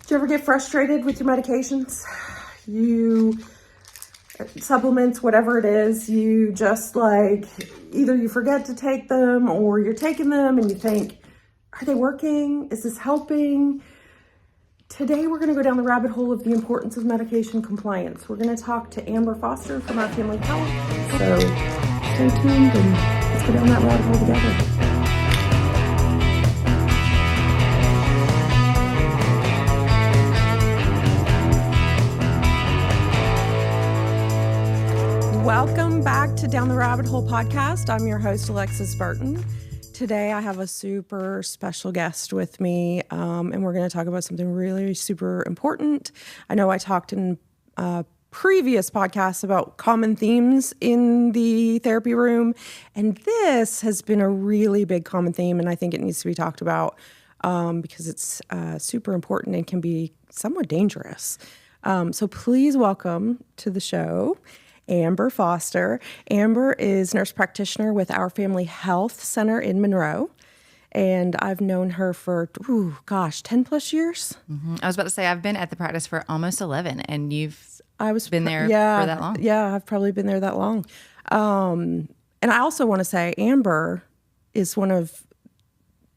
Do you ever get frustrated with your medications? Supplements, whatever it is, you just like, either you forget to take them or you're taking them and you think, are they working? Is this helping? Today we're going to go down the rabbit hole of the importance of medication compliance. We're going to talk to Amber Foster from Our Family Health. So stay tuned and let's go down that rabbit hole together. Welcome back to Down the Rabbit Hole podcast. I'm your host, Alexis Burton. Today, I have a super special guest with me, and we're going to talk about something really super important. I know I talked in previous podcasts about common themes in the therapy room, and this has been a really big common theme, and I think it needs to be talked about because it's super important and can be somewhat dangerous. So please welcome to the show Amber Foster. Amber is nurse practitioner with Our Family Health Center in Monroe. And I've known her for, 10 plus years. Mm-hmm. I was about to say, I've been at the practice for almost 11, and been there for that long. Yeah, I've probably been there that long. And I also want to say Amber is one of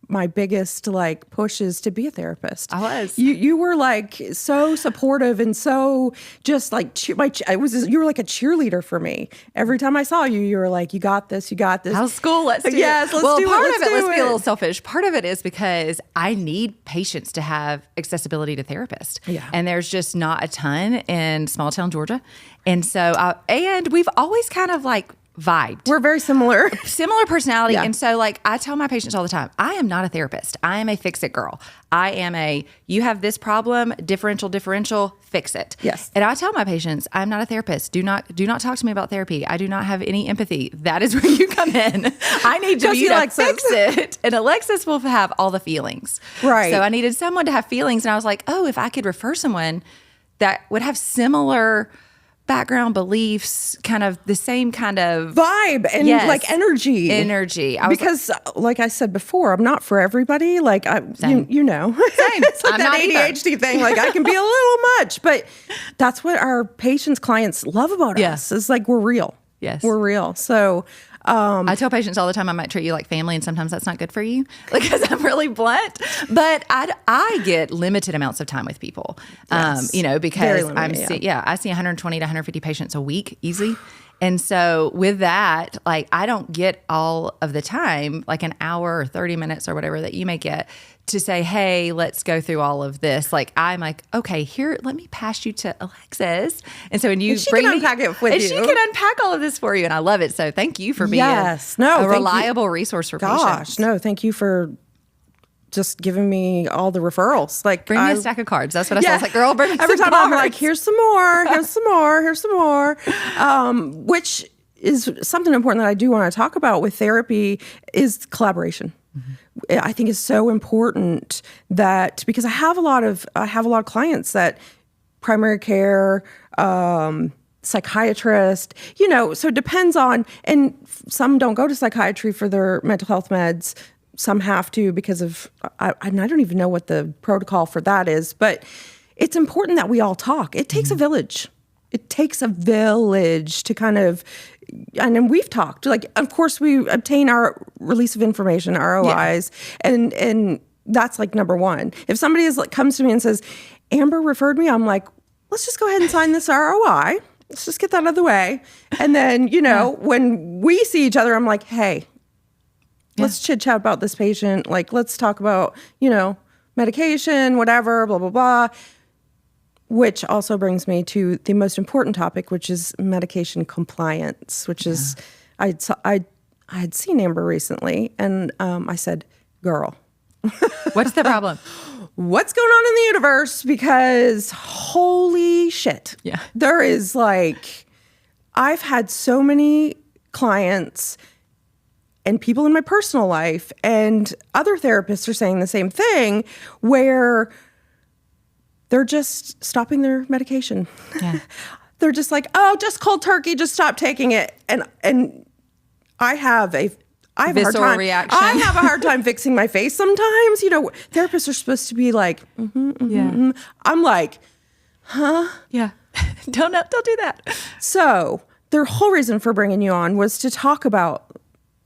my biggest pushes to be a therapist. I was. You were so supportive and so just you were like a cheerleader for me. Every time I saw you, you were like, you got this, you got this. How's school? Let's do yes, it. Let's well, do part it. of it, let's be a little selfish. Part of it is because I need patients to have accessibility to therapists. Yeah. And there's just not a ton in small town Georgia. And so, and we've always kind of vibed. We're very similar. Similar personality. Yeah. And so I tell my patients all the time, I am not a therapist. I am a fix-it girl. I am you have this problem, differential, fix it. Yes. And I tell my patients, I'm not a therapist. Do not talk to me about therapy. I do not have any empathy. That is where you come in. I need to be to fix it. And Alexis will have all the feelings. Right. So I needed someone to have feelings. And I was like, if I could refer someone that would have similar background, beliefs, kind of the same kind of vibe and energy. Because like I said before, I'm not for everybody. Same. It's like I'm that ADHD thing. I can be a little much, but that's what our patients, clients love about us. Is we're real. Yes. We're real. So I tell patients all the time I might treat you like family, and sometimes that's not good for you because I'm really blunt. But I get limited amounts of time with people, because I see 120 to 150 patients a week easily. And so with that, I don't get all of the time, an hour or 30 minutes or whatever that you may get to say, hey, let's go through all of this. I'm okay, here, let me pass you to Alexis. And so when you bring me, unpack it with you. She can unpack all of this for you. And I love it. So thank you for being a reliable resource for patients. No, thank you for just giving me all the referrals. Bring me a stack of cards. That's what I said. Girl, bring me every some time cards. I'm here's some more, here's some more, here's some more. Which is something important that I do want to talk about with therapy is collaboration. Mm-hmm. I think it's so important that because I have a lot of clients that primary care, psychiatrist, so it depends on, and some don't go to psychiatry for their mental health meds. Some have to because of, I don't even know what the protocol for that is, but it's important that we all talk. It takes a village. It takes a village to kind of, and then we've talked, of course we obtain our release of information, ROIs, and that's number one. If somebody comes to me and says, Amber referred me, I'm like, let's just go ahead and sign this ROI. Let's just get that out of the way. And then, when we see each other, I'm like, hey, let's chit chat about this patient. Let's talk about, medication, whatever, blah, blah, blah. Which also brings me to the most important topic, which is medication compliance, which is, I had seen Amber recently and I said, girl. What's the problem? What's going on in the universe? Because holy shit. Yeah. There is I've had so many clients and people in my personal life and other therapists are saying the same thing where they're just stopping their medication. Yeah. They're just just cold turkey, just stop taking it. And I have I have a hard visceral time. reaction. I have a hard time fixing my face sometimes. You know, therapists are supposed to be like, I'm like, Yeah. Don't do that. So their whole reason for bringing you on was to talk about,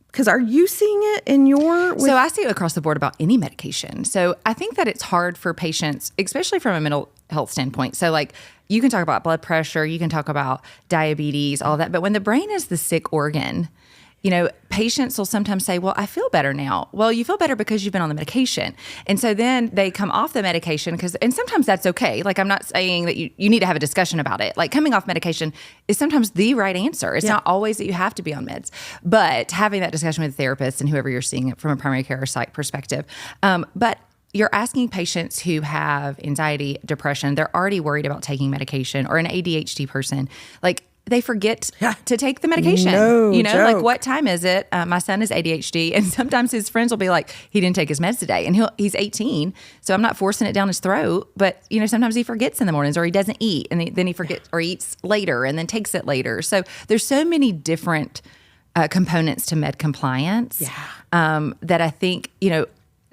because are you seeing it in your... So I see it across the board about any medication. So I think that it's hard for patients, especially from a mental health standpoint. So like you can talk about blood pressure, you can talk about diabetes, all that. But when the brain is the sick organ, you know, patients will sometimes say, well, I feel better now. Well, you feel better because you've been on the medication. And so then they come off the medication and sometimes that's okay. Like, I'm not saying that you need to have a discussion about it. Like, coming off medication is sometimes the right answer. It's not always that you have to be on meds, but having that discussion with a therapist and whoever you're seeing it from a primary care or psych perspective. But you're asking patients who have anxiety, depression, they're already worried about taking medication, or an ADHD person, like, they forget to take the medication. No you know, joke. like, what time is it? My son is ADHD, and sometimes his friends will be like, he didn't take his meds today, and he's 18, so I'm not forcing it down his throat. But you know, sometimes he forgets in the mornings, or he doesn't eat, and then he forgets, or eats later, and then takes it later. So there's so many different components to med compliance that I think, you know,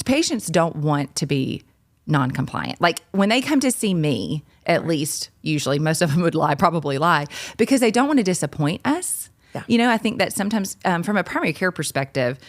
patients don't want to be non-compliant. Like, when they come to see me, at least usually, most of them would probably lie, because they don't want to disappoint us. Yeah. You know, I think that sometimes from a primary care perspective,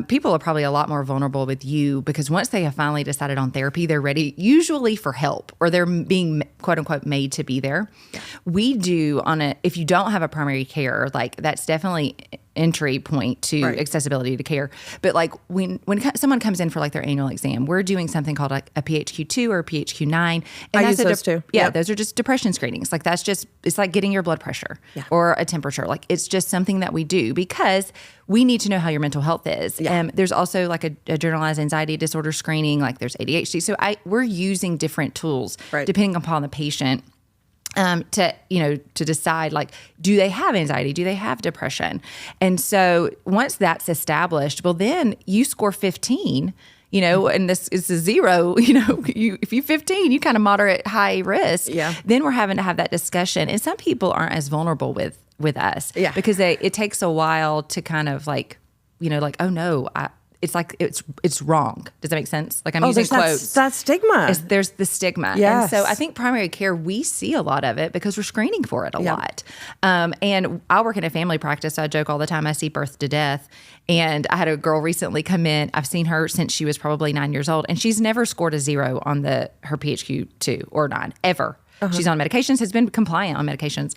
people are probably a lot more vulnerable with you, because once they have finally decided on therapy, they're ready usually for help, or they're being quote unquote made to be there. Yeah. We do if you don't have a primary care, like, that's definitely entry point to accessibility to care. But like, when someone comes in for like their annual exam, we're doing something called like a PHQ-2 or a PHQ-9. And I use those too. Yeah, those are just depression screenings. Like, it's like getting your blood pressure or a temperature. Like, it's just something that we do because we need to know how your mental health is. Yeah. There's also like a generalized anxiety disorder screening, like there's ADHD. So we're using different tools depending upon the patient to decide, like, do they have anxiety? Do they have depression? And so once that's established, well, then you score 15, you know, and this is a 0, you know, if you 15, you kind of moderate high risk. Yeah. Then we're having to have that discussion. And some people aren't as vulnerable with us because it takes a while to kind of like, you know, like, oh no, it's like, it's wrong. Does that make sense? Like, I'm using quotes. That stigma. There's the stigma. Yes. And so I think primary care, we see a lot of it because we're screening for it a lot. And I work in a family practice. So I joke all the time, I see birth to death. And I had a girl recently come in. I've seen her since she was probably 9 years old. And she's never scored a 0 on her PHQ-2 or 9, ever. She's on medications, has been compliant on medications.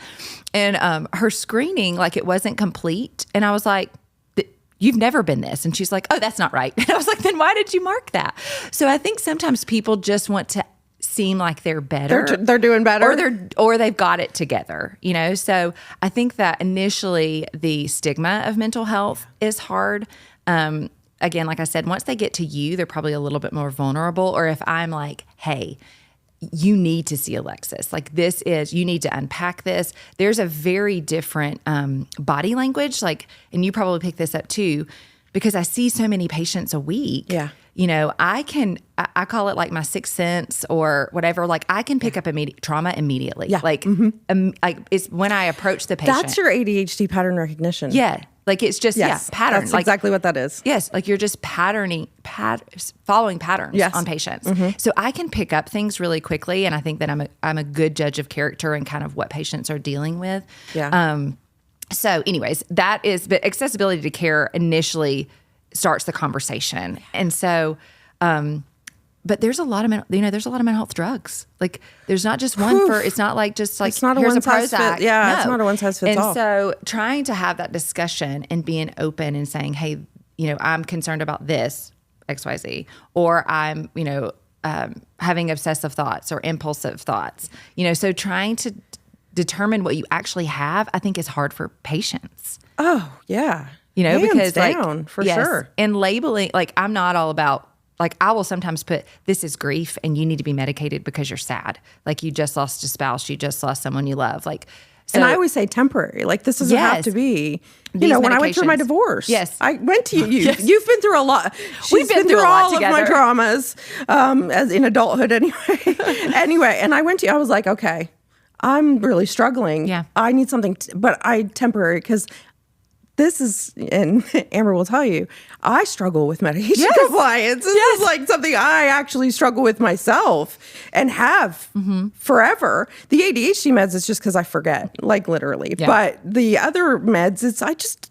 And her screening, like, it wasn't complete. And I was like, you've never been this. And she's like, oh, that's not right. And I was like, then why did you mark that? So I think sometimes people just want to seem like they're better. They're doing better. Or they've got it together, you know? So I think that initially the stigma of mental health is hard. Again, like I said, once they get to you, they're probably a little bit more vulnerable. Or if I'm like, hey, you need to see Alexis. Like, you need to unpack this. There's a very different body language, like, and you probably pick this up too, because I see so many patients a week. Yeah. You know, I call it like my sixth sense or whatever. Like, I can pick up trauma immediately. Yeah. Like, it's when I approach the patient. That's your ADHD pattern recognition. Yeah. Like, it's just, pattern. That's exactly what that is. Yes. Like, you're just following patterns on patients. Mm-hmm. So I can pick up things really quickly. And I think that I'm a good judge of character and kind of what patients are dealing with. Yeah. So anyways, but accessibility to care initially starts the conversation. And so, but there's a lot of mental health drugs. Like, there's not just one it's not like just like, it's not here's a Prozac. No. It's not a one size fits all. And so trying to have that discussion and being open and saying, hey, you know, I'm concerned about this, XYZ, or I'm, you know, having obsessive thoughts or impulsive thoughts, you know, so trying to determine what you actually have, I think is hard for patients. Oh, yeah. You know, hands because down, like, for sure. And labeling, like, I'm not all about, like, I will sometimes put, this is grief and you need to be medicated because you're sad. Like, you just lost a spouse, you just lost someone you love. Like, so, and I always say temporary. Like, this doesn't have to be, you know, when I went through my divorce. Yes. I went to you. You've been through a lot. We've been through all together. of my traumas as in adulthood anyway. And I went to you. I was like, okay, I'm really struggling. Yeah. I need something, but temporary, because this is, and Amber will tell you, I struggle with medication compliance. This is like something I actually struggle with myself and have forever. The ADHD meds is just because I forget, like literally. Yeah. But the other meds, I just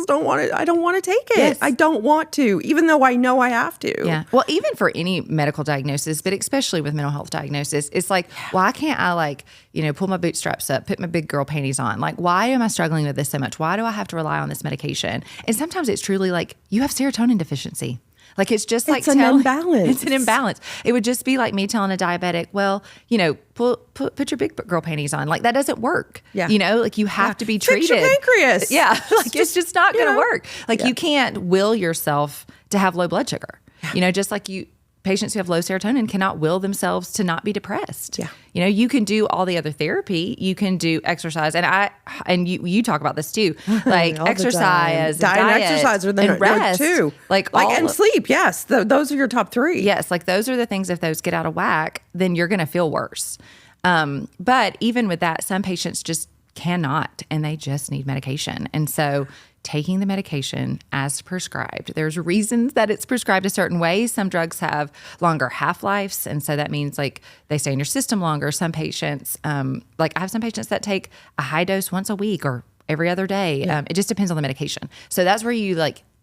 don't want it. I don't want to take it. Yes. I don't want to, even though I know I have to. Yeah. Well, even for any medical diagnosis, but especially with mental health diagnosis, it's like, why can't I pull my bootstraps up, put my big girl panties on? Like, why am I struggling with this so much? Why do I have to rely on this medication? And sometimes it's truly like you have serotonin deficiency. Like, it's just like an imbalance. It's an imbalance. It would just be like me telling a diabetic, well, put your big girl panties on. Like, that doesn't work. Yeah. Like you have to be treated. Fix your pancreas. Yeah. Like it's just not going to work. Like you can't will yourself to have low blood sugar. Yeah. Just like patients who have low serotonin cannot will themselves to not be depressed. Yeah. You can do all the other therapy. You can do exercise. And you talk about this too. Like exercise, diet and exercise are the rest too. And sleep. Yes. Those are your top three. Yes. Like those are the things, if those get out of whack, then you're going to feel worse. But even with that, some patients just cannot, and they just need medication. And so taking the medication as prescribed. There's reasons that it's prescribed a certain way. Some drugs have longer half-lives, and so that means like they stay in your system longer. Some patients, I have some patients that take a high dose once a week or every other day. It just depends on the medication. So that's where you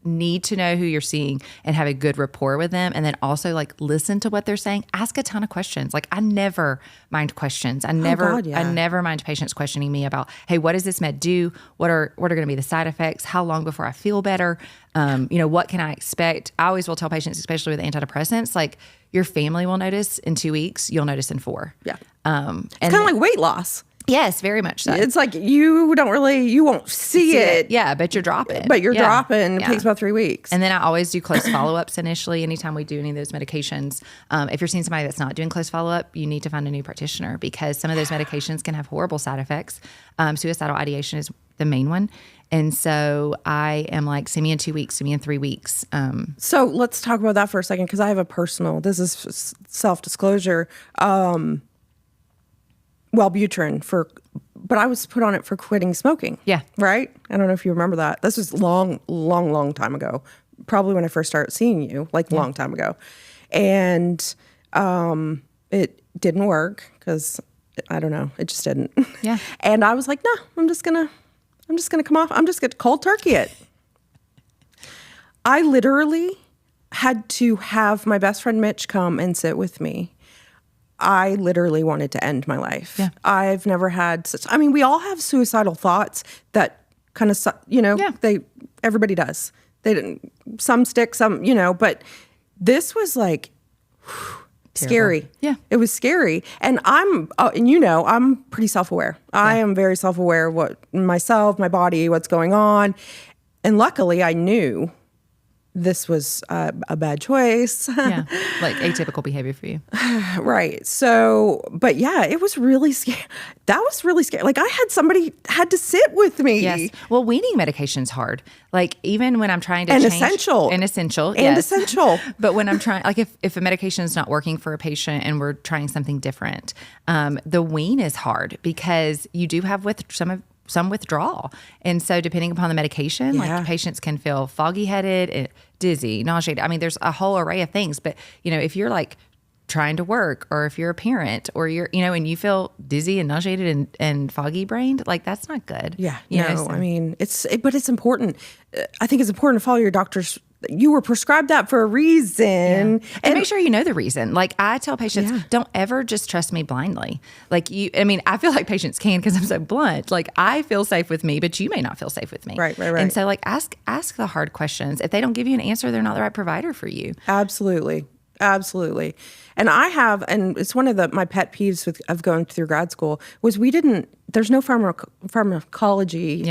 need to know who you're seeing and have a good rapport with them, and then also listen to what they're saying. Ask a ton of questions. I never mind questions. I never mind patients questioning me about, hey, what does this med do? What are going to be the side effects? How long before I feel better? What can I expect? I always will tell patients, especially with antidepressants, your family will notice in 2 weeks, you'll notice in 4. Yeah. It's kind of like weight loss. Yes, very much so. It's like you won't see it. Yeah, but you're dropping. But you're dropping. It takes about 3 weeks. And then I always do close follow-ups initially. Anytime we do any of those medications, if you're seeing somebody that's not doing close follow-up, you need to find a new practitioner because some of those medications can have horrible side effects. Suicidal ideation is the main one. And so I am like, see me in 2 weeks, see me in 3 weeks. So let's talk about that for a second because I have a personal, this is self-disclosure, Wellbutrin but I was put on it for quitting smoking. Yeah. Right? I don't know if you remember that. This was long time ago. Probably when I first started seeing you, long time ago. And it didn't work because I don't know, it just didn't. Yeah. And I was like, no, I'm just gonna come off. I'm just gonna cold turkey it. I literally had to have my best friend Mitch come and sit with me. I literally wanted to end my life. Yeah. I've never had such, we all have suicidal thoughts that kind of, everybody does. They didn't, some stick, some, but this was scary. Yeah. It was scary. And I'm pretty self-aware. Yeah. I am very self-aware of myself, my body, what's going on. And luckily I knew this was a bad choice. Yeah, atypical behavior for you. Right. So, but yeah, it was really scary. That was really scary. I had somebody had to sit with me. Yes. Well, weaning medication's hard. Even when I'm trying to change. Essential. And essential. But when I'm trying, if a medication is not working for a patient and we're trying something different, the wean is hard because you do have some withdrawal. And so depending upon the medication, patients can feel foggy headed, dizzy, nauseated. There's a whole array of things, but if you're trying to work or if you're a parent or you're, and you feel dizzy and nauseated and foggy brained, that's not good. Yeah. But it's important. I think it's important to follow your doctor's. You were prescribed that for a reason. Yeah. And make sure you know the reason. I tell patients, don't ever just trust me blindly. I feel like patients can because I'm so blunt. I feel safe with me, but you may not feel safe with me. Right. And so ask the hard questions. If they don't give you an answer, they're not the right provider for you. Absolutely. And and it's one of my pet peeves of going through grad school was there's no pharmacology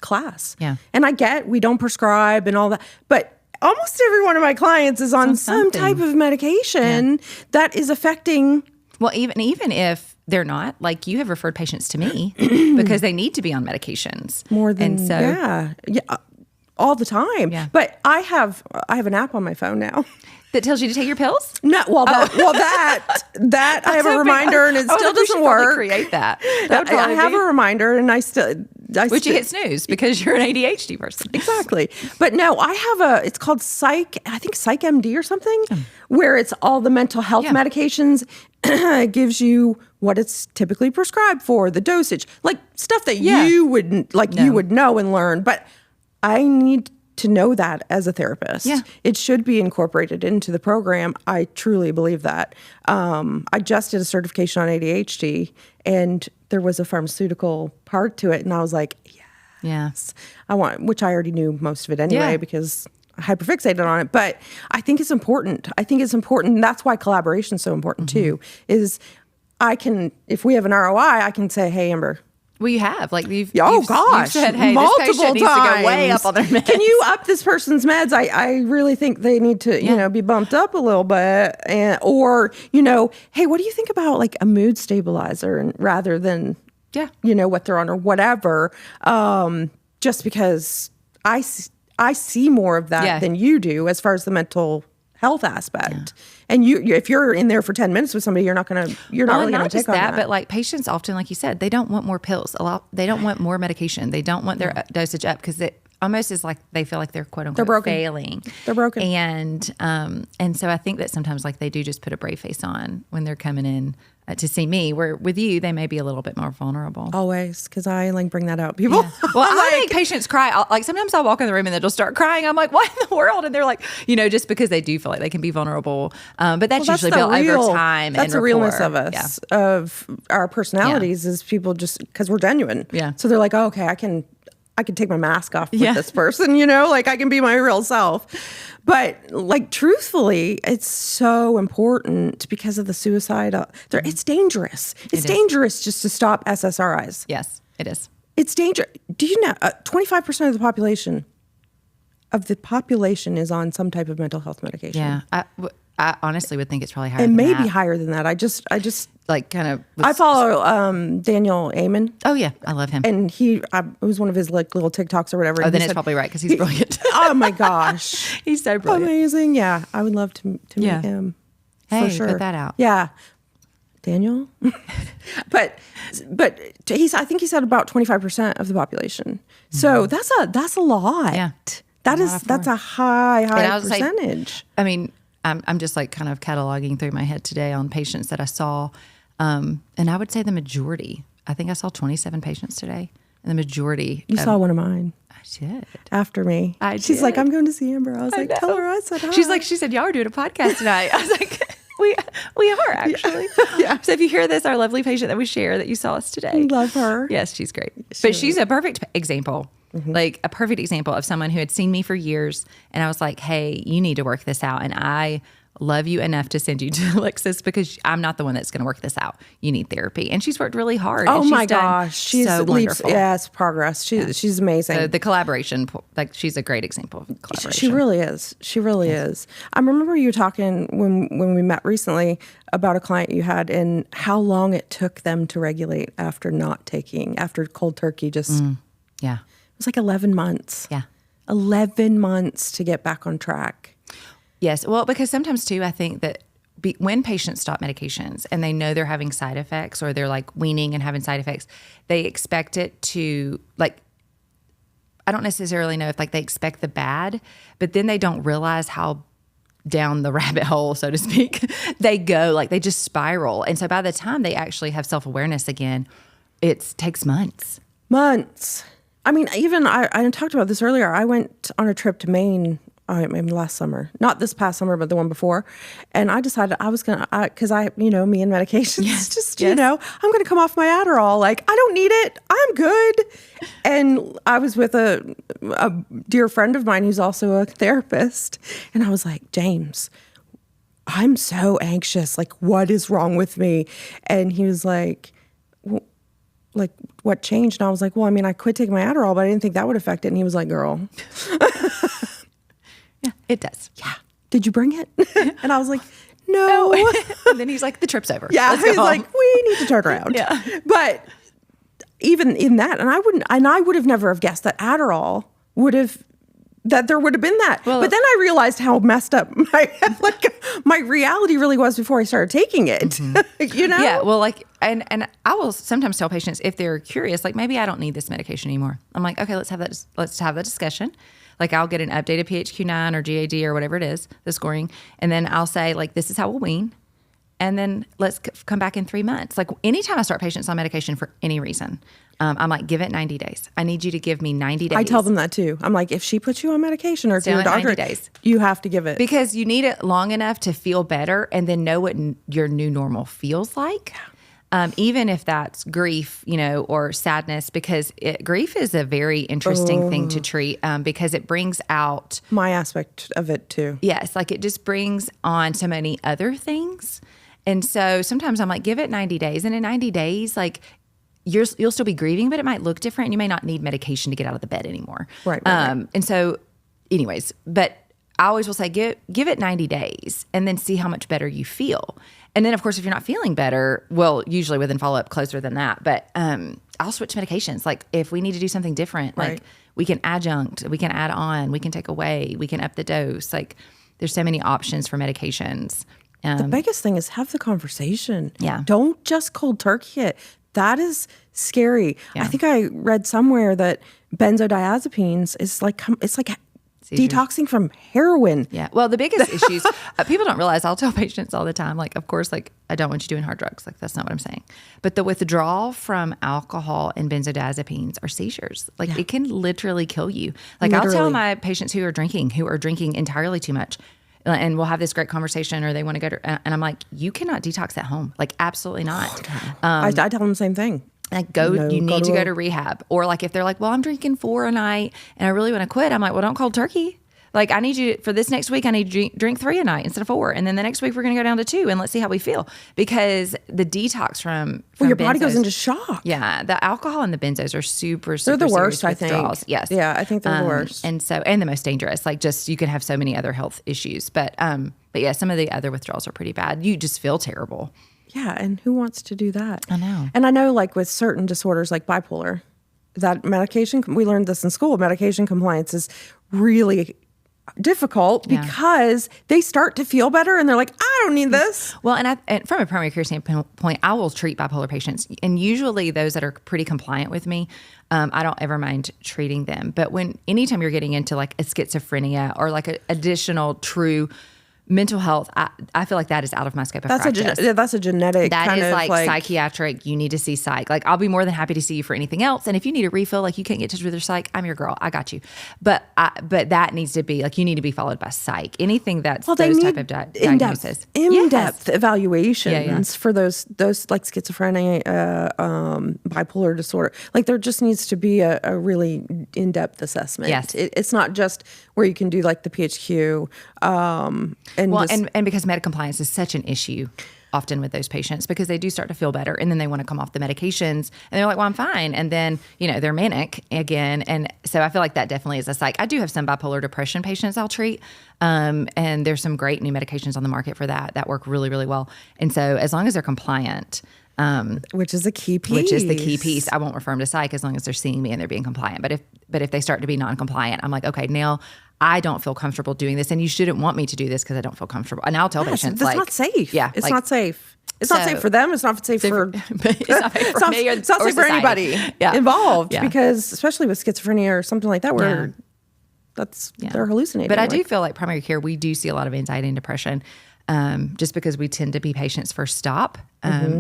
class. Yeah. And I get we don't prescribe and all that, but almost every one of my clients is on some type of medication that is affecting. Well, even if they're not, you have referred patients to me because they need to be on medications. More than, all the time. Yeah. But I have an app on my phone now. That tells you to take your pills? No, that I have a reminder and it still doesn't work. Create that. I have a reminder and I still Which you hit snooze because you're an ADHD person. Exactly. But no, I have it's called Psych MD or something, where it's all the mental health medications. It gives you what it's typically prescribed for, the dosage, like stuff that you wouldn't, you would know and learn. But I need to know that as a therapist. Yeah. It should be incorporated into the program. I truly believe that. I just did a certification on ADHD, and there was a pharmaceutical part to it, and I was like, yes, I want, which I already knew most of it anyway because I hyperfixated on it. But I think it's important. And that's why collaboration is so important too, is I can, if we have an ROI, I can say, hey, Amber. Well, you have. Like, you've said, hey, multiple this patient needs to go way up on their meds. Can you up this person's meds? I really think they need to, be bumped up a little bit. Or, hey, what do you think about like a mood stabilizer and rather than, what they're on or whatever? Just because I see more of that than you do as far as the mental health aspect. And you if you're in there for 10 minutes with somebody, you're not really going to take on that. But like patients often, like you said, they don't want more pills. They don't want more medication. They don't want their dosage up because it almost is like they feel like they're quote unquote failing. They're broken. And so I think that sometimes like they do just put a brave face on when they're coming in to see me, where with you, they may be a little bit more vulnerable. Always, because I bring that out. People. Yeah. Well, I make patients cry. Sometimes I'll walk in the room and they'll start crying. I'm like, what in the world? And they're like, just because they do feel like they can be vulnerable. But that's usually built over time. That's the realness of us, of our personalities is people just, because we're genuine. Yeah. So they're like, oh, okay, I can take my mask off with this person, I can be my real self. But truthfully, it's so important because of the suicide. It's dangerous. It's dangerous just to stop SSRIs. Yes, it is. It's dangerous. Do you know 25% of the population is on some type of mental health medication? Yeah. I honestly would think it's probably higher it than may that. be higher than that. I just I follow Daniel Amen. Oh yeah, I love him. And it was one of his little TikToks or whatever. Oh, then it's probably right because he's brilliant. Oh my gosh, he's so brilliant, amazing. Yeah, I would love to meet him. Hey, for sure. put that out. Yeah, Daniel. but I think he said about 25% of the population. So that's a lot. Yeah, that's a high percentage. I'm just kind of cataloging through my head today on patients that I saw. And I would say the majority, I think I saw 27 patients today. And the majority. You saw one of mine. I did. After me. She's like, I'm going to see Amber. I was like, tell her I said hi. She said, y'all are doing a podcast tonight. I was like, we are actually. Yeah. So if you hear this, our lovely patient that we share that you saw us today. Love her. Yes, she's great. But she's a perfect example. Mm-hmm. A perfect example of someone who had seen me for years. And I was like, hey, you need to work this out. And I love you enough to send you to Alexis because I'm not the one that's going to work this out. You need therapy. And she's worked really hard. Oh my gosh. She's so wonderful. It's progress. She's amazing. So the collaboration, she's a great example of collaboration. She really is. She really is. I remember you talking when we met recently about a client you had and how long it took them to regulate after cold turkey. Yeah. It was like 11 months. Yeah. 11 months to get back on track. Yes. Well, because sometimes too, I think that when patients stop medications and they know they're having side effects or they're weaning and having side effects, they expect it to I don't necessarily know if they expect the bad, but then they don't realize how down the rabbit hole, so to speak, they go, they just spiral. And so by the time they actually have self-awareness again, it takes months. Even I talked about this earlier. I went on a trip to Maine, maybe last summer, not this past summer, but the one before. And I decided I was going to, because me and medications, I'm going to come off my Adderall. I don't need it. I'm good. And I was with a dear friend of mine who's also a therapist. And I was like, James, I'm so anxious. What is wrong with me? And he was like, what changed? And I was like, well, I quit taking my Adderall, but I didn't think that would affect it. And he was like, girl. Yeah, it does. Yeah. Did you bring it? And I was like, no. And then he's like, the trip's over. Yeah. He's like, we need to turn around. Yeah. But even in that, and I would have never have guessed that Adderall that there would have been that. Well, but then I realized how messed up my reality really was before I started taking it. You know? Yeah. Well, like, and I will sometimes tell patients if they're curious, like maybe I don't need this medication anymore. I'm like, okay, let's have that discussion. Like I'll get an updated PHQ-9 or GAD or whatever it is, the scoring. And then I'll say like, this is how we'll wean. And then let's come back in 3 months. Like anytime I start patients on medication for any reason, I'm like, give it 90 days. I need you to give me 90 days. I tell them that too. I'm like, if she puts you on medication or if you're a doctor, 90 days. You have to give it. Because you need it long enough to feel better and then know what your new normal feels like. Even if that's grief, or sadness, because grief is a very interesting thing to treat because it brings out my aspect of it too. Yes, like it just brings on so many other things. And so sometimes I'm like, give it 90 days. And in 90 days, like you'll still be grieving, but it might look different. And you may not need medication to get out of the bed anymore. Right. And so anyways, but I always will say, give it 90 days and then see how much better you feel. And then of course, if you're not feeling better, well, usually within follow-up closer than that, but I'll switch medications. Like if we need to do something different, like we can adjunct, we can add on, we can take away, we can up the dose. Like there's so many options for medications. The biggest thing is have the conversation. Yeah. Don't just cold turkey it. That is scary. Yeah. I think I read somewhere that benzodiazepines is like, it's like detoxing from heroin. Yeah. Well, the biggest issues, people don't realize, I'll tell patients all the time, like, of course, like, I don't want you doing hard drugs. Like, that's not what I'm saying. But the withdrawal from alcohol and benzodiazepines are seizures. Like, it can literally kill you. Like, literally. I'll tell my patients who are drinking entirely too much, and we'll have this great conversation, or they want to go to, and I'm like, you cannot detox at home. Like, absolutely not. I tell them the same thing. Like you need to go to rehab. Or like if they're like, well, I'm drinking 4 a night and I really want to quit. I'm like, well, don't cold turkey. Like I need you for this next week, I need you to drink 3 a night instead of 4. And then the next week we're going to go down to 2 and let's see how we feel. Because the detox from your body goes into shock. Yeah. The alcohol and the benzos are super they're the worst, I think. Yes. Yeah. I think they're the worst. And the most dangerous, like just, you can have so many other health issues, but yeah, some of the other withdrawals are pretty bad. You just feel terrible. Yeah, and who wants to do that? I know. And I know, like, with certain disorders like bipolar, that medication, we learned this in school, medication compliance is really difficult because they start to feel better and they're like, I don't need this. Well, and from a primary care standpoint, I will treat bipolar patients. And usually those that are pretty compliant with me, I don't ever mind treating them. But anytime you're getting into like a schizophrenia or like an additional true mental health, I feel like that is out of my scope of practice. That's a genetic that kind is of like psychiatric. You need to see psych. Like I'll be more than happy to see you for anything else. And if you need a refill, like you can't get in touch with your psych, I'm your girl. I got you. But that needs to be like, you need to be followed by psych. Anything that's those type of diagnosis. In-depth evaluations for those like schizophrenia, bipolar disorder. Like there just needs to be a really in-depth assessment. Yes. It's not just where you can do like the PHQ. And because med compliance is such an issue often with those patients because they do start to feel better and then they want to come off the medications and they're like, well, I'm fine. And then, they're manic again. And so I feel like that definitely is a psych. I do have some bipolar depression patients I'll treat. And there's some great new medications on the market for that work really, really well. And so as long as they're compliant, which is a key piece. I won't refer them to psych as long as they're seeing me and they're being compliant. But if they start to be non-compliant, I'm like, okay, now I don't feel comfortable doing this, and you shouldn't want me to do this because I don't feel comfortable. And I'll tell patients, that's not safe. Yeah, it's not safe. It's not safe for them. It's not safe for. It's not safe for me. It's not safe for anybody involved because, especially with schizophrenia or something like that, where they're hallucinating. But I do feel like primary care, we do see a lot of anxiety and depression. Just because we tend to be patients' first stop,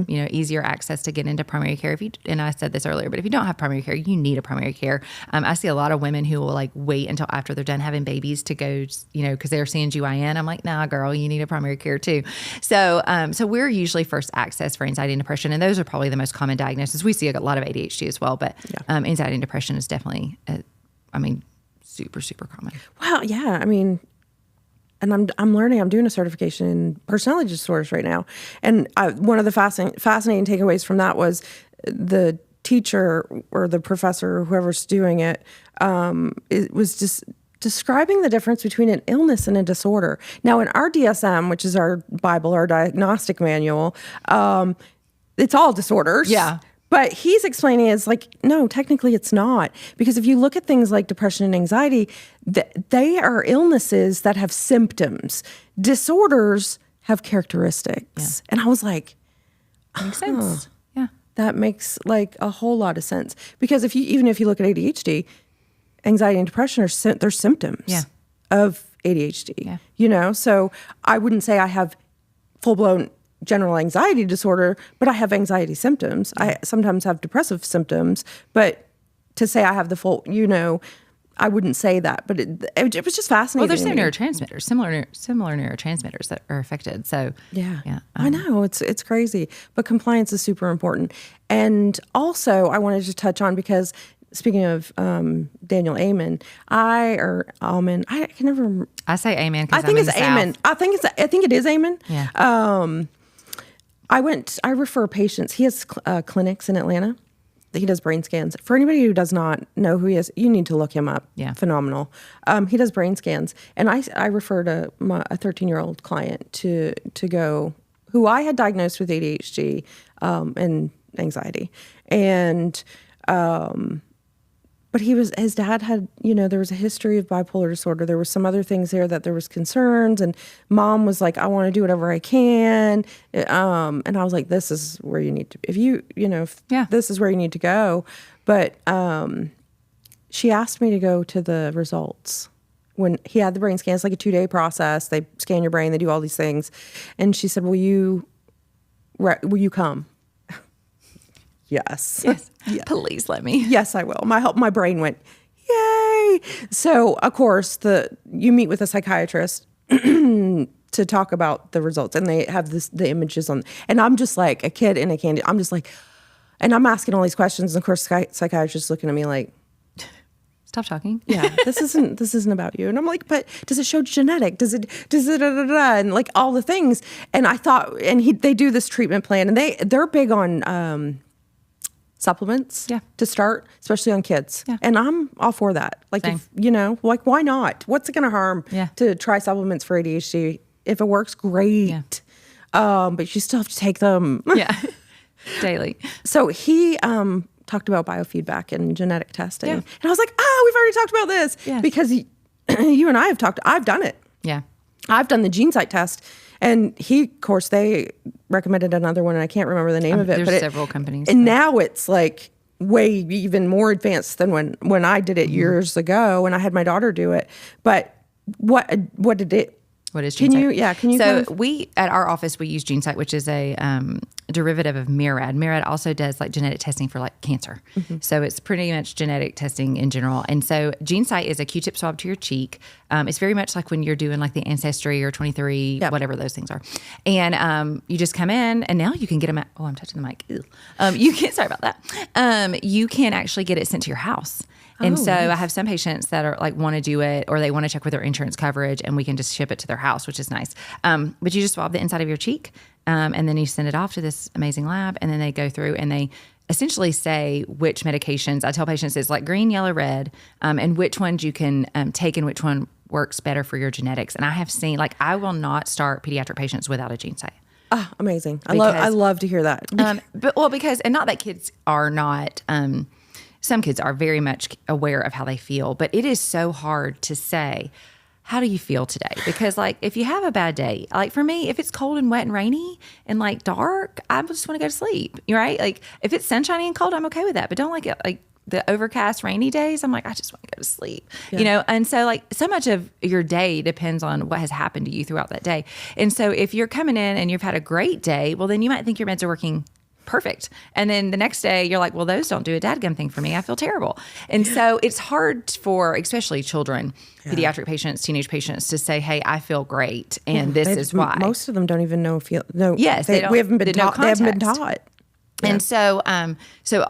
easier access to get into primary care. And I said this earlier, but if you don't have primary care, you need a primary care. I see a lot of women who will like wait until after they're done having babies to go, because they're seeing GYN. I'm like, nah, girl, you need a primary care too. So we're usually first access for anxiety and depression, and those are probably the most common diagnoses. We see a lot of ADHD as well, but anxiety and depression is definitely, super, super common. Well, yeah, and I'm learning. I'm doing a certification in personality disorders right now, and one of the fascinating takeaways from that was the teacher or the professor or whoever's doing it was just describing the difference between an illness and a disorder. Now, in our DSM, which is our Bible, our diagnostic manual, it's all disorders. Yeah. But he's explaining it's like, no, technically it's not. Because if you look at things like depression and anxiety, they are illnesses that have symptoms. Disorders have characteristics. And I was like, makes sense. Yeah. That makes like a whole lot of sense. Because even if you look at ADHD, anxiety and depression they're symptoms of ADHD. Yeah. So I wouldn't say I have full-blown general anxiety disorder, but I have anxiety symptoms. I sometimes have depressive symptoms, but to say I have the full, I wouldn't say that. But it was just fascinating. Well, there's some neurotransmitters, similar neurotransmitters that are affected. So yeah. I know it's crazy, but compliance is super important. And also, I wanted to touch on because. Speaking of Daniel Amen, Alman, I can never remember. I say Amen because I think it's Amen. I think it is Amen. Yeah. I refer patients. He has clinics in Atlanta. He does brain scans. For anybody who does not know who he is, you need to look him up. Yeah. Phenomenal. He does brain scans. And I referred a 13-year-old client to go, who I had diagnosed with ADHD and anxiety. And but his dad had, there was a history of bipolar disorder. There were some other things there was concerns, and mom was like, I want to do whatever I can. And I was like, this is where you need to, this is where you need to go. But she asked me to go to the results when he had the brain scan. It's like a 2-day process. They scan your brain, they do all these things. And she said, will you come? Yes. Yes. Please let me. Yes, I will. My brain went, yay. So, of course, you meet with a psychiatrist to talk about the results, and they have the images on. And I'm just like a kid in a candy. I'm just like, and I'm asking all these questions. And of course, psychiatrist looking at me like, stop talking. Yeah, this isn't about you. And I'm like, but does it show genetic? Does it and like all the things. And I thought, and they do this treatment plan, and they're big on supplements to start, especially on kids. Yeah. And I'm all for that. Like, like, why not? What's it going to harm to try supplements for ADHD? If it works, great. Yeah. But you still have to take them. Yeah. Daily. So he talked about biofeedback and genetic testing. Yeah. And I was like, we've already talked about this. Yeah. Because you and I have talked, I've done it. Yeah. I've done the GeneSight test. And of course, they recommended another one, and I can't remember the name of it. There's several companies. And now it's like way even more advanced than when I did it years ago, and I had my daughter do it. But what did it? What is GeneSight? Can you? So we at our office we use GeneSight, which is a derivative of Mirad. Mirad also does like genetic testing for like cancer. Mm-hmm. So it's pretty much genetic testing in general. And so GeneSight is a Q-tip swab to your cheek. It's very much like when you're doing like the Ancestry or 23, whatever those things are. And you just come in, and now you can get them. I'm touching the mic. You can. Sorry about that. You can actually get it sent to your house. And so I have some patients that are like want to do it, or they want to check with their insurance coverage, and we can just ship it to their house, which is nice. But you just swab the inside of your cheek, and then you send it off to this amazing lab, and then they go through and they essentially say which medications. I tell patients it's like green, yellow, red, and which ones you can take and which one works better for your genetics. And I have seen, like, I will not start pediatric patients without a GeneSight. Ah, amazing. I love to hear that. Because not that kids are not. Some kids are very much aware of how they feel, but it is so hard to say, how do you feel today? Because like, if you have a bad day, like for me, if it's cold and wet and rainy and like dark, I just want to go to sleep. You're right. Like if it's sunshiny and cold, I'm okay with that, but don't like it like the overcast rainy days. I'm like, I just want to go to sleep, And so like so much of your day depends on what has happened to you throughout that day. And so if you're coming in and you've had a great day, well, then you might think your meds are working perfect. And then the next day you're like, well, those don't do a dadgum thing for me. I feel terrible. And so it's hard for, especially children, pediatric patients, teenage patients to say, hey, I feel great. And this is why. Most of them don't even know Yes. we haven't been taught. They haven't been taught. Yeah. And so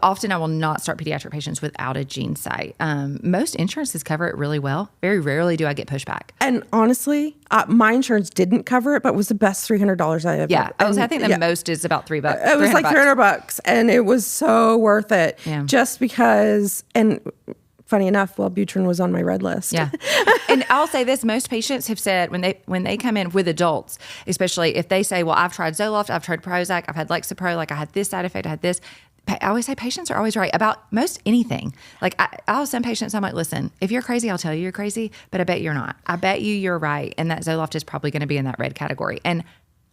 often I will not start pediatric patients without a GeneSight. Most insurances cover it really well. Very rarely do I get pushback. And honestly, my insurance didn't cover it, but it was the best $300 I ever. Yeah, I think the most is about $3. It was like $300, and it was so worth it. Yeah. Just because, and funny enough, Wellbutrin was on my red list. Yeah. And I'll say this, most patients have said when they come in with adults, especially if they say, well, I've tried Zoloft, I've tried Prozac, I've had Lexapro, like I had this side effect, I had this. I always say patients are always right about most anything. Like I'll send patients, I'm like, listen, if you're crazy, I'll tell you you're crazy, but I bet you're not. I bet you're right. And that Zoloft is probably going to be in that red category. And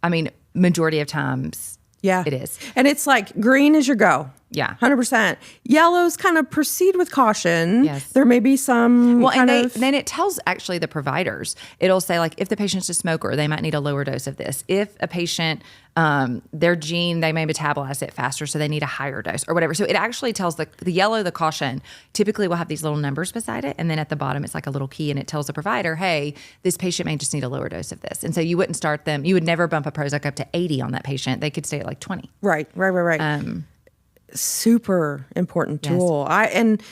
I mean, majority of times, yeah, it is. And it's like green is your go. Yeah. 100%. Yellow's kind of proceed with caution. Yes. There may be some then it tells actually the providers. It'll say like if the patient's a smoker, they might need a lower dose of this. If a patient, their gene, they may metabolize it faster, so they need a higher dose or whatever. So it actually tells the yellow, the caution, typically will have these little numbers beside it. And then at the bottom, it's like a little key and it tells the provider, hey, this patient may just need a lower dose of this. And so you wouldn't start them. You would never bump a Prozac up to 80 on that patient. They could stay at like 20. Right. Super important tool. And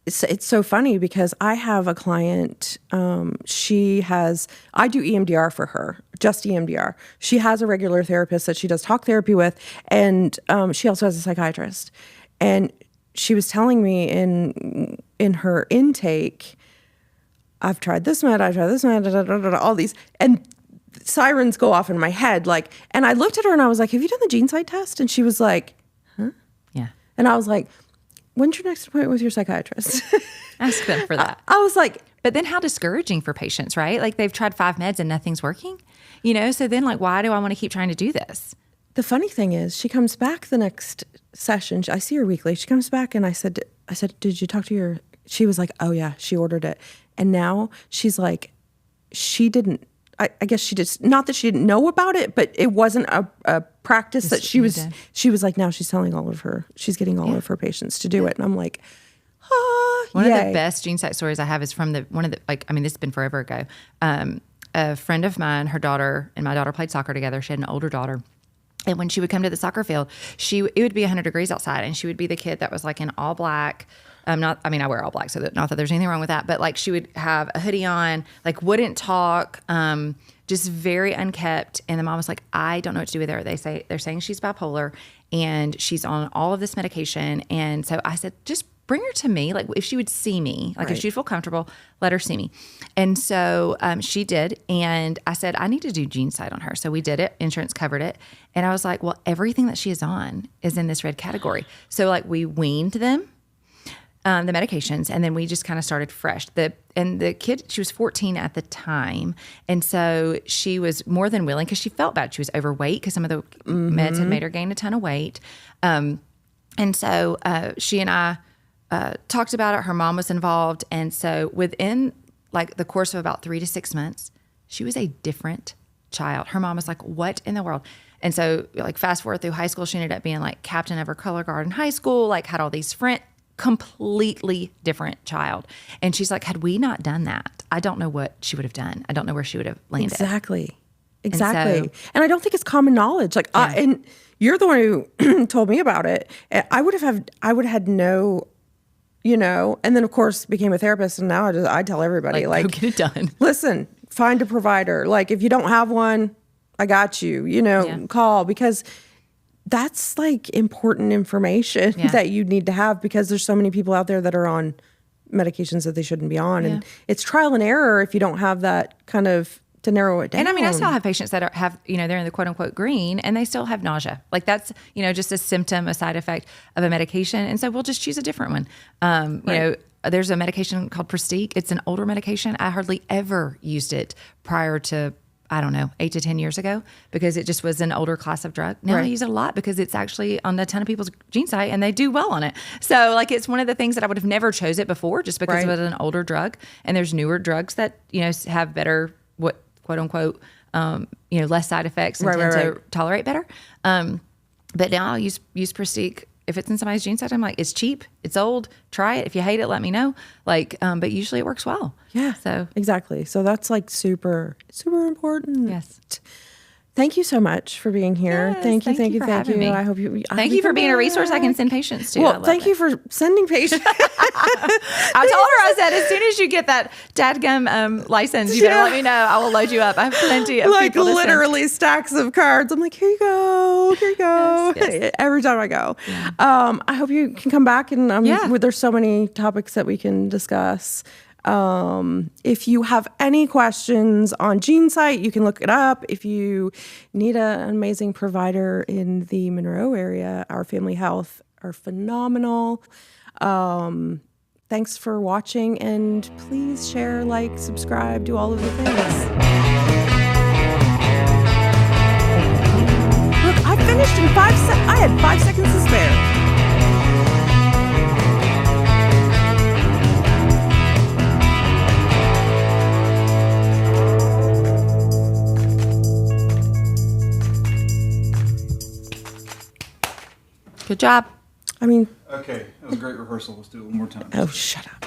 it's so funny because I have a client, I do EMDR for her, just EMDR. She has a regular therapist that she does talk therapy with, and she also has a psychiatrist. And she was telling me in her intake, I've tried this med, all these, and sirens go off in my head. Like, and I looked at her and I was like, have you done the GeneSight test? And she was like, yeah. And I was like, when's your next appointment with your psychiatrist? Ask them for that. I was like, but then how discouraging for patients, right? Like they've tried 5 meds and nothing's working, so then like, why do I want to keep trying to do this? The funny thing is she comes back the next session. I see her weekly. She comes back and I said, did you talk to your, she was like, oh yeah, she ordered it. And now she's like, she didn't, I guess she just, not that she didn't know about it, but it wasn't a practice that she was like, now she's telling she's getting all of her patients to do it. And I'm like, one of the best GeneSight stories I have is from this has been forever ago. A friend of mine, her daughter and my daughter played soccer together. She had an older daughter. And when she would come to the soccer field, it would be 100 degrees outside, and she would be the kid that was like in all black. I wear all black, so not that there's anything wrong with that, but like she would have a hoodie on, like wouldn't talk, just very unkept. And the mom was like, I don't know what to do with her. They're saying she's bipolar and she's on all of this medication. And so I said, just bring her to me. Like if she would see me, like if she'd feel comfortable, let her see me. And so she did. And I said, I need to do GeneSight on her. So we did it. Insurance covered it. And I was like, well, everything that she is on is in this red category. So like we weaned them. The medications, and then we just kind of started fresh. The kid, she was 14 at the time, and so she was more than willing because she felt bad. She was overweight because some of the meds had made her gain a ton of weight. And so she and I talked about it. Her mom was involved, and so within like the course of about 3 to 6 months, she was a different child. Her mom was like, "What in the world?" And so like fast forward through high school, she ended up being like captain of her color guard in high school. Like had all these friends. Completely different child. And she's like, had we not done that, I don't know what she would have done. I don't know where she would have landed. Exactly. And I don't think it's common knowledge. Like, and you're the one who told me about it. I would have had no, and then of course became a therapist. And now I tell everybody like, go get it done. Listen, find a provider. Like if you don't have one, I got you, call, because that's like important information that you need to have, because there's so many people out there that are on medications that they shouldn't be on. And it's trial and error if you don't have that kind of to narrow it down. And I mean, I still have patients that have, they're in the quote unquote green and they still have nausea. Like that's, just a symptom, a side effect of a medication. And so we'll just choose a different one. There's a medication called Prestige. It's an older medication. I hardly ever used it prior to 8 to 10 years ago, because it just was an older class of drug. Now I use it a lot because it's actually on a ton of people's GeneSight and they do well on it. So like it's one of the things that I would have never chose it before just because it was an older drug. And there's newer drugs that, have better, what quote unquote, less side effects and tend to tolerate better. But now I'll use Prestige. If it's in somebody's GeneSight, I'm like, it's cheap, it's old, try it. If you hate it, let me know. Like, but usually it works well. Yeah. So exactly. So that's like super, super important. Yes. Thank you so much for being here. Yes, thank you. Me. I hope you. Thank you for being a resource I can send patients to. Well, thank you for sending patients. I told her, I said, as soon as you get that dadgum license, you better let me know. I will load you up. I have plenty of like people literally stacks of cards. I'm like, here you go. Yes. Every time I go. Yeah. I hope you can come back and there's so many topics that we can discuss. If you have any questions on GeneSight, you can look it up. If you need an amazing provider in the Monroe area, Our Family Health are phenomenal. Thanks for watching, and please share, like, subscribe, do all of the things. Look, I finished in 5 seconds. I had 5 seconds to spare. Good job. I mean, Okay, that was a great rehearsal. Let's do it one more time. oh, shut up.